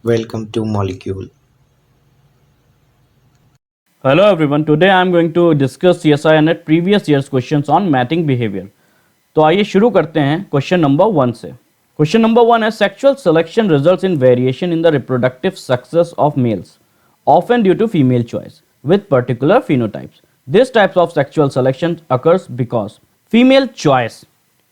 Welcome to Molecule. Hello everyone, today I am going to discuss CSI NET previous year's questions on mating behavior. तो आइए शुरू करते हैं question number 1 से. Question number 1 है sexual selection results in variation in the reproductive success of males often due to female choice with particular phenotypes. This types of sexual selection occurs because female choice.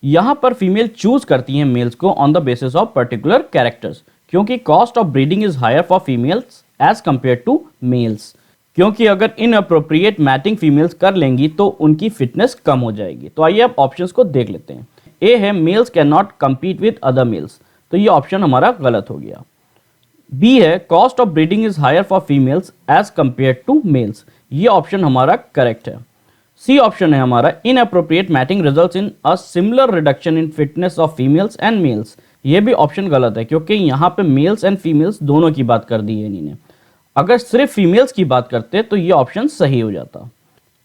यहाँ पर female choose करती हैं males को on the basis of particular characters, क्योंकि cost of breeding is higher for females as compare to males. क्योंकि अगर inappropriate matting females कर लेंगी तो उनकी फिटनेस कम हो जाएगी. तो आइए अब ऑप्शंस को देख लेते हैं. ए है males cannot compete with other males, तो ये ऑप्शन हमारा गलत हो गया. बी है cost of breeding is higher for females as compare to males, ये ऑप्शन हमारा करेक्ट है. सी ऑप्शन है हमारा inappropriate mating results in a similar reduction in fitness of females and males, ये भी ऑप्शन गलत है क्योंकि यहाँ पे मेल्स एंड फीमेल्स दोनों की बात कर दी है इन्होंने. अगर सिर्फ फीमेल्स की बात करते तो ये ऑप्शन सही हो जाता.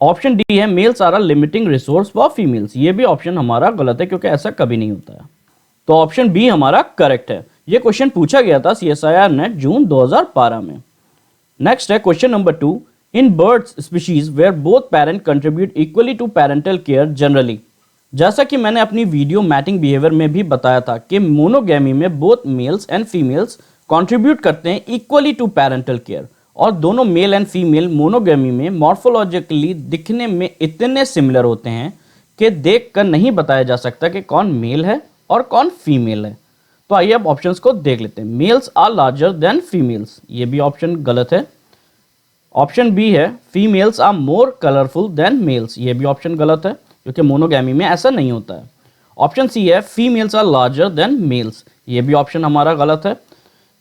ऑप्शन डी है males are a limiting resource for females, ये भी ऑप्शन हमारा गलत है क्योंकि ऐसा कभी नहीं होता है. तो ऑप्शन बी हमारा करेक्ट है. ये क्वेश्चन पूछा गया था CSIR नेट जून 2012 में. नेक्स्ट है question number 2. In birds species where both parent contribute equally to parental care generally. जैसा कि मैंने अपनी वीडियो मैटिंग बिहेवियर में भी बताया था कि मोनोगैमी में both mails and females contribute करते हैं इक्वली टू पेरेंटल केयर, और दोनों मेल एंड फीमेल मोनोगैमी में मॉर्फोलॉजिकली दिखने में इतने सिमिलर होते हैं कि देखकर नहीं बताया जा सकता कि कौन मेल है और कौन फीमेल है. तो आइए अब ऑप्शंस को देख लेते हैं. Males are larger than females, ये भी ऑप्शन गलत है. ऑप्शन बी है females are more colourful than males, ये भी ऑप्शन गलत है क्योंकि मोनोगैमी में ऐसा नहीं होता है. ऑप्शन सी है females are larger than males, ये भी ऑप्शन हमारा गलत है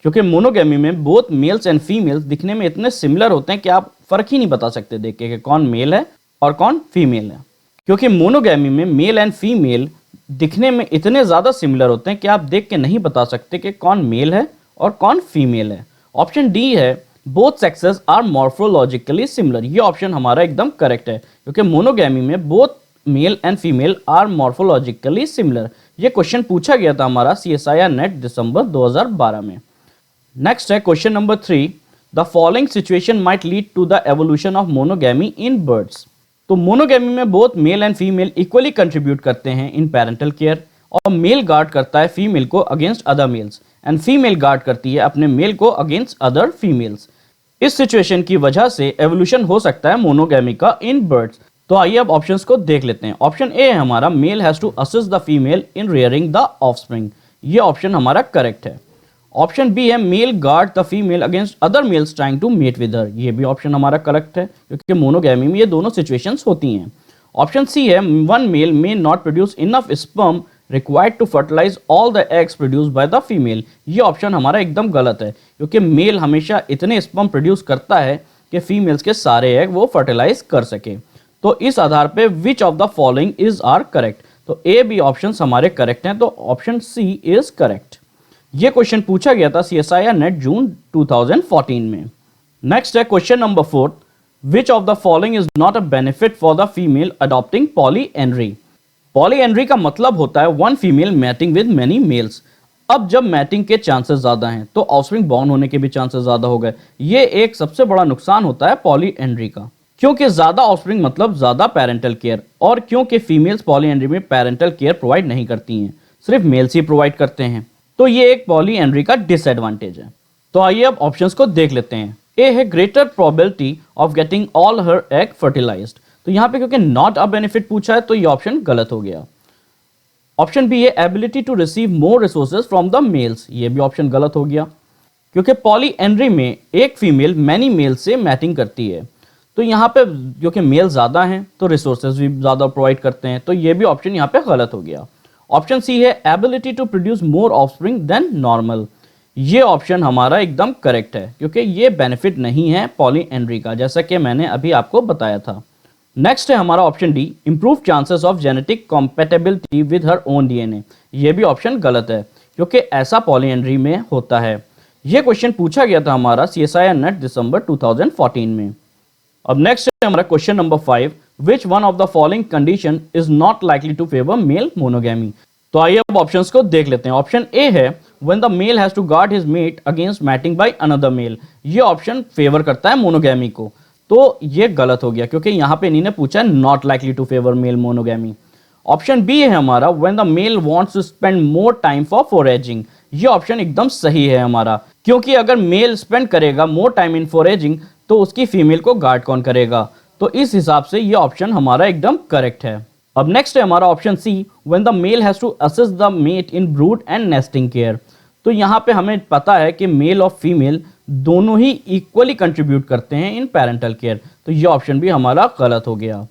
क्योंकि मोनोगैमी में बोथ मेल्स एंड फीमेल्स दिखने में इतने सिमिलर होते हैं कि आप फर्क ही नहीं बता सकते देख के कि कौन मेल है और कौन फीमेल है. क्योंकि मोनोगैमी में मेल एंड फीमेल दिखने में इतने ज़्यादा सिमिलर होते हैं कि आप देख के नहीं बता सकते कि कौन मेल है और कौन फीमेल है. ऑप्शन डी है both sexes are morphologically similar, ये ऑप्शन हमारा एकदम करेक्ट है क्योंकि मोनोगैमी में both male and female are morphologically similar. ये क्वेश्चन पूछा गया था हमारा CSIR नेट दिसंबर 2012 में. नेक्स्ट है question number 3. The following situation might lead to the evolution of monogamy in birds. तो मोनोगैमी में both male and female equally contribute करते हैं इन पेरेंटल केयर, और मेल गार्ड करता है फीमेल को against other males and female guard करती है अपने मेल को अगेंस्ट अदर फीमेल्स. इस सिचुएशन की वजह से एवोल्यूशन हो सकता है मोनोगैमी का इन बर्ड्स. तो आइए अब ऑप्शंस को देख लेते हैं. ऑप्शन ए है हमारा male has to assist the female in rearing the offspring, ये ऑप्शन हमारा करेक्ट है. ऑप्शन बी है male guard the female against other males trying to mate with her, ये भी ऑप्शन हमारा करेक्ट है क्योंकि मोनोगैमी में ये दोनों सिचुएशंस होती हैं. ऑप्शन सी है one male may not produce enough sperm required to fertilise all the eggs produce by the female, ये ऑप्शन हमारा एकदम गलत है क्योंकि मेल हमेशा इतने स्पर्म प्रोड्यूस करता है कि फीमेल्स के सारे एग वो फर्टिलाइज कर सके. तो इस आधार पे which of the following is are correct, तो ए बी ऑप्शन हमारे करेक्ट हैं, तो ऑप्शन सी इज करेक्ट. ये क्वेश्चन पूछा गया था CSIR नेट जून 2014 में. नेक्स्ट है question number 4. Which of the following is not a benefit for the female adopting polyandry. Polyandry का मतलब होता है one female mating with many males. अब जब मैटिंग के चांसेस ज्यादा हैं तो ऑफस्प्रिंग बॉर्न होने के भी चांसेस ज्यादा हो गए. ये एक सबसे बड़ा नुकसान होता है पॉलीएंड्री का, क्योंकि ज्यादा ऑफस्प्रिंग मतलब ज्यादा पेरेंटल केयर, और क्योंकि फीमेल्स पॉलीएंड्री में पेरेंटल केयर प्रोवाइड नहीं करती हैं, सिर्फ मेल्स ही प्रोवाइड करते हैं. तो ये एक पॉलीएंड्री का डिसएडवांटेज है. तो आइए अब ऑप्शंस को देख लेते हैं. ए है greater probability of getting all her egg fertilised, तो यहाँ पे क्योंकि नॉट अ बेनिफिट पूछा है तो ये ऑप्शन गलत हो गया. ऑप्शन बी है ability to receive more resources from the males, ये भी ऑप्शन गलत हो गया क्योंकि पॉलीएंड्री में एक फीमेल मैनी मेल से मैटिंग करती है. तो यहाँ पे क्योंकि मेल ज़्यादा हैं तो रिसोर्सेज भी ज़्यादा प्रोवाइड करते हैं, तो ये भी ऑप्शन यहाँ पे गलत हो गया. ऑप्शन सी है ability to produce more offspring than normal, ये ऑप्शन हमारा एकदम करेक्ट है क्योंकि ये बेनिफिट नहीं है पॉलीएंड्री का, जैसा कि मैंने अभी आपको बताया था. नेक्स्ट है हमारा option D improve chances of genetic compatibility with her own DNA, ये भी ऑप्शन गलत है क्योंकि ऐसा पॉलीएंड्री में होता है. ये क्वेश्चन पूछा गया था हमारा CSIR नेट दिसंबर 2014 में. अब नेक्स्ट है हमारा question number 5. Which one of the following condition is not likely to favour male monogamy. तो आइए अब ऑप्शंस को देख लेते हैं. ऑप्शन ए है when the male has to guard his mate against mating by another male. ये option favour करता है मोनोगैमी को, तो ये गलत हो गया क्योंकि यहाँ पे इन्हीं ने पूछा है not likely to favour male monogamy. Option B है हमारा when the male wants to spend more time for foraging. ये ऑप्शन एकदम सही है हमारा, क्योंकि अगर मेल स्पेंड करेगा मोर टाइम इन फॉरेजिंग तो उसकी फीमेल को गार्ड कौन करेगा, तो इस हिसाब से ये ऑप्शन हमारा एकदम करेक्ट है। अब नेक्स्ट है हमारा option C when the male has to assist the mate in brood and nesting care. तो यहाँ पे हमें पता है कि मेल और फीमेल दोनों ही इक्वली कंट्रीब्यूट करते हैं इन पेरेंटल केयर, तो ये ऑप्शन भी हमारा गलत हो गया।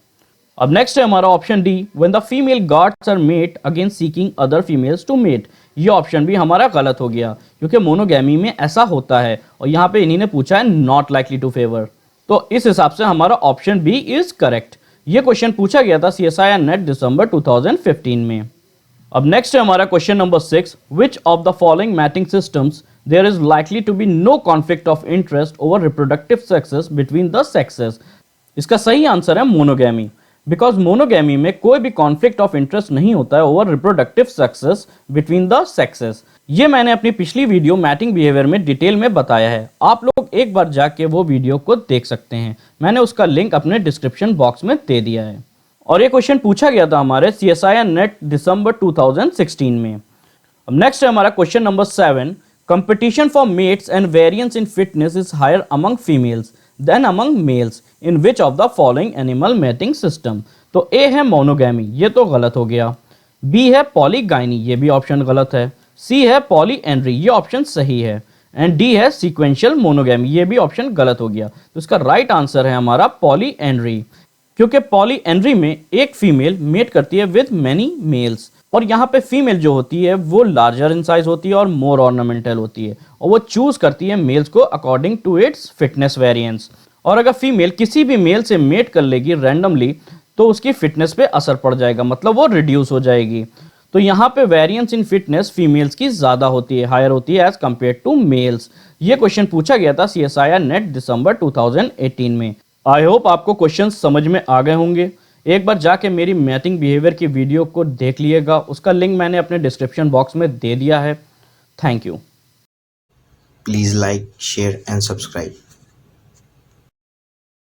अब नेक्स्ट है हमारा option D when the female guards her mate against seeking other females to mate. ये ऑप्शन भी हमारा गलत हो गया क्योंकि मोनोगैमी में ऐसा होता है और यहाँ पे इन्हीं ने पूछा है नॉट लाइकली टू फेवर, तो इस हिसाब से हमारा ऑप्शन बी इज करेक्ट। ये क्वेश्चन पूछा गया था CSIR नेट दिसंबर 2015 में। अब नेक्स्ट है हमारा question number 6, which of the following mating systems there is likely to be no conflict of interest over reproductive success between the sexes. इसका सही आंसर है मोनोगैमी, बिकॉज मोनोगैमी में कोई भी कॉन्फ्लिक्ट ऑफ इंटरेस्ट नहीं होता है over reproductive success between the sexes. ये मैंने अपनी पिछली वीडियो मैटिंग बिहेवियर में डिटेल में बताया है, आप लोग एक बार जाके वो वीडियो को देख सकते हैं, मैंने उसका लिंक अपने डिस्क्रिप्शन बॉक्स में दे दिया है। और ये क्वेश्चन पूछा गया था हमारे CSIR नेट दिसंबर 2016 में। अब नेक्स्ट है हमारा question number 7, competition for mates and variance in fitness is higher among females than among males in which of the following animal mating system. तो ए है मोनोगैमी, ये तो गलत हो गया। बी है पॉलीगाइनी, ये भी ऑप्शन गलत है। सी है पॉलीएंड्री, ये ऑप्शन सही है। एंड डी है सीक्वेंशियल मोनोगैमी, ये भी ऑप्शन गलत हो गया। तो इसका राइट आंसर है हमारा पॉलीएंड्री, क्योंकि पॉलीएंड्री में एक फीमेल मेट करती है विद मेनी मेल्स, और यहाँ पे फीमेल जो होती है वो लार्जर इन साइज होती है और मोर ऑर्नामेंटल होती है, और वो चूज करती है मेल्स को according to its fitness variance. और अगर फीमेल किसी भी मेल से मेट कर लेगी रैंडमली तो उसकी फिटनेस पे असर पड़ जाएगा, मतलब वो रिड्यूस हो जाएगी। तो यहाँ पे वेरिएंस इन फिटनेस फीमेल्स की ज्यादा होती है, हायर होती है एज कंपेयर टू मेल्स। ये क्वेश्चन पूछा गया था CSIR नेट दिसंबर 2018 में। आई होप आपको क्वेश्चन समझ में आ गए होंगे। एक बार जाके मेरी मैटिंग बिहेवियर की वीडियो को देख लिएगा, उसका लिंक मैंने अपने डिस्क्रिप्शन बॉक्स में दे दिया है। Thank you. Please like, share and subscribe.